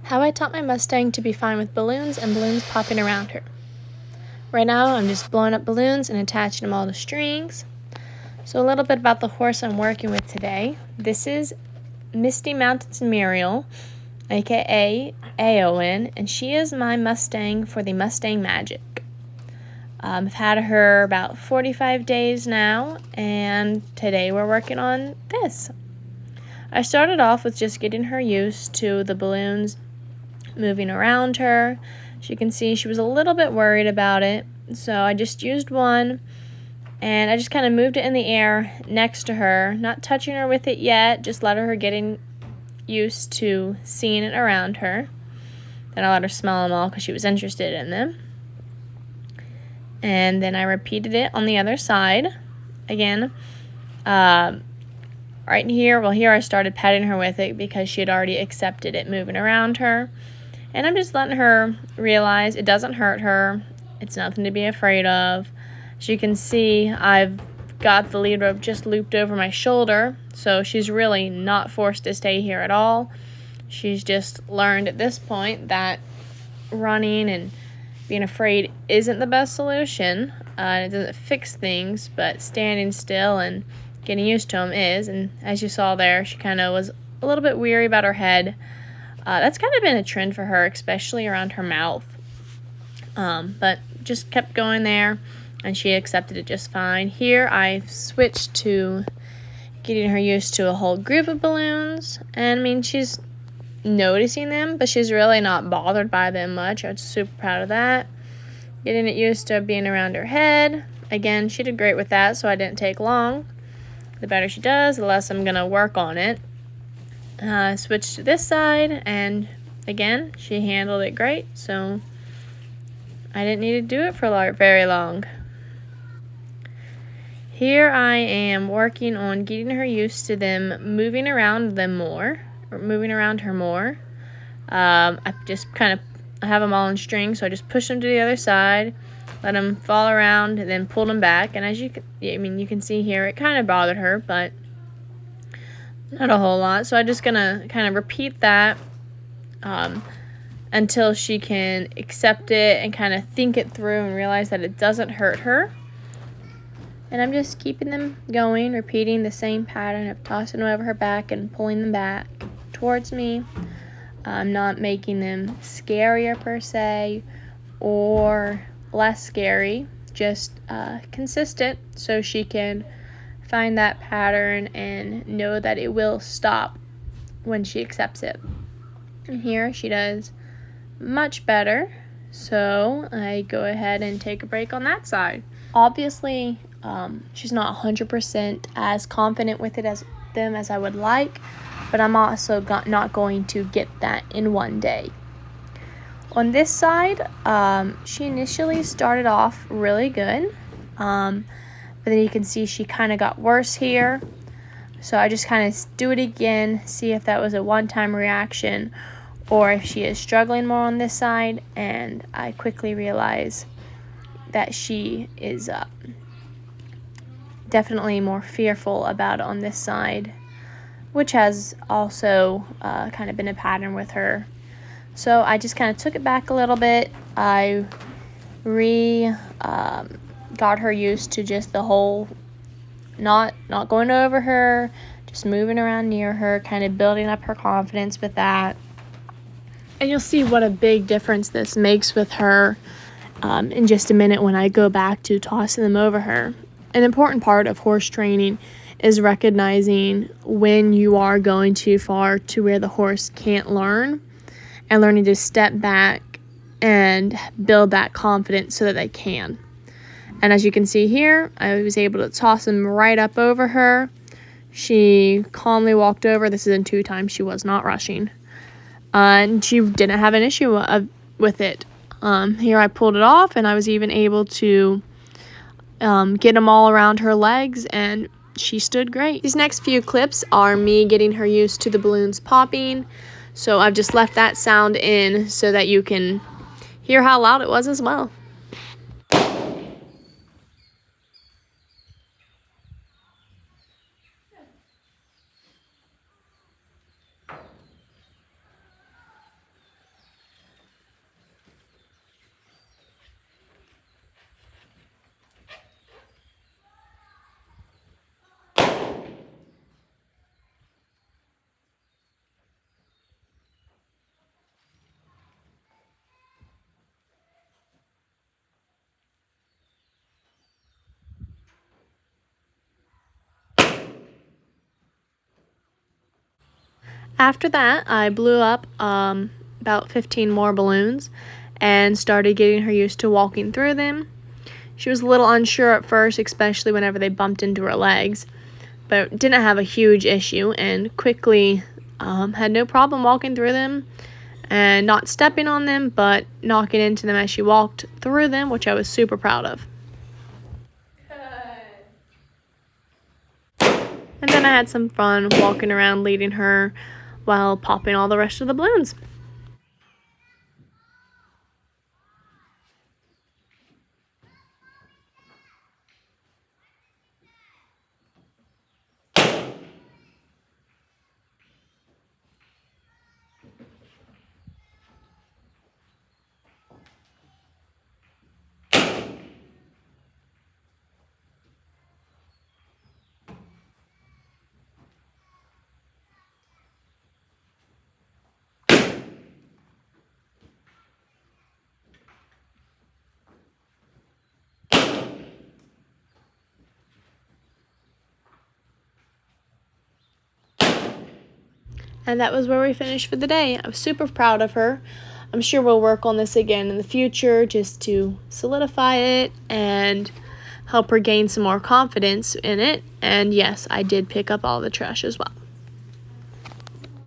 How I taught my Mustang to be fine with balloons and balloons popping around her. Right now I'm just blowing up balloons and attaching them all to strings. So a little bit about the horse I'm working with today. This is Misty Mountains Muriel, aka Aowen, and she is my Mustang for the Mustang Magic. I've had her about 45 days now, and today we're working on this. I started off with just getting her used to the balloons moving around her. As you can see, she was a little bit worried about it, so I just used one, and I just kind of moved it in the air next to her, not touching her with it yet, just let her getting used to seeing it around her. Then I let her smell them all because she was interested in them. And then I repeated it on the other side. Again, right here, well, here I started petting her with it because she had already accepted it moving around her. And I'm just letting her realize it doesn't hurt her. It's nothing to be afraid of. As you can see, I've got the lead rope just looped over my shoulder, so she's really not forced to stay here at all. She's just learned at this point that running and being afraid isn't the best solution. It doesn't fix things, but standing still and getting used to them is. And as you saw there, she kind of was a little bit weary about her head. That's kind of been a trend for her, especially around her mouth. But just kept going there, and she accepted it just fine. Here I've switched to getting her used to a whole group of balloons. And I mean, she's noticing them, but she's really not bothered by them much. I was super proud of that. Getting it used to being around her head. Again, she did great with that, so I didn't take long. The better she does, the less I'm going to work on it. Switched to this side, and again, she handled it great, so I didn't need to do it for very long. Here I am working on getting her used to them moving around them more, or moving around her more. I just kind of have them all in strings, so I just push them to the other side, let them fall around, and then pull them back. And as you can see here, it kind of bothered her, but not a whole lot. So I'm just gonna kind of repeat that until she can accept it and kind of think it through and realize that it doesn't hurt her. And I'm just keeping them going, repeating the same pattern of tossing them over her back and pulling them back towards me. I'm not making them scarier per se or less scary, just consistent, so she can find that pattern and know that it will stop when she accepts it. And here she does much better, so I go ahead and take a break on that side. Obviously, she's not 100% as confident with it as I would like, but I'm also not going to get that in one day. On this side, she initially started off really good, but then you can see she kind of got worse here. So I just kind of do it again, see if that was a one-time reaction or if she is struggling more on this side, and I quickly realize that she is definitely more fearful about it on this side, which has also kind of been a pattern with her. So I just kind of took it back a little bit. I got her used to just the whole not going over her, just moving around near her, kind of building up her confidence with that. And you'll see what a big difference this makes with her in just a minute when I go back to tossing them over her. An important part of horse training is recognizing when you are going too far to where the horse can't learn, and learning to step back and build that confidence so that they can. And as you can see here, I was able to toss them right up over her. She calmly walked over. This is in 2 times. She was not rushing. And she didn't have an issue with it. Here I pulled it off, and I was even able to get them all around her legs, and she stood great. These next few clips are me getting her used to the balloons popping. So I've just left that sound in so that you can hear how loud it was as well. After that, I blew up about 15 more balloons and started getting her used to walking through them. She was a little unsure at first, especially whenever they bumped into her legs, but didn't have a huge issue and quickly had no problem walking through them and not stepping on them, but knocking into them as she walked through them, which I was super proud of. And then I had some fun walking around leading her while popping all the rest of the balloons. And that was where we finished for the day. I was super proud of her. I'm sure we'll work on this again in the future just to solidify it and help her gain some more confidence in it. And yes, I did pick up all the trash as well.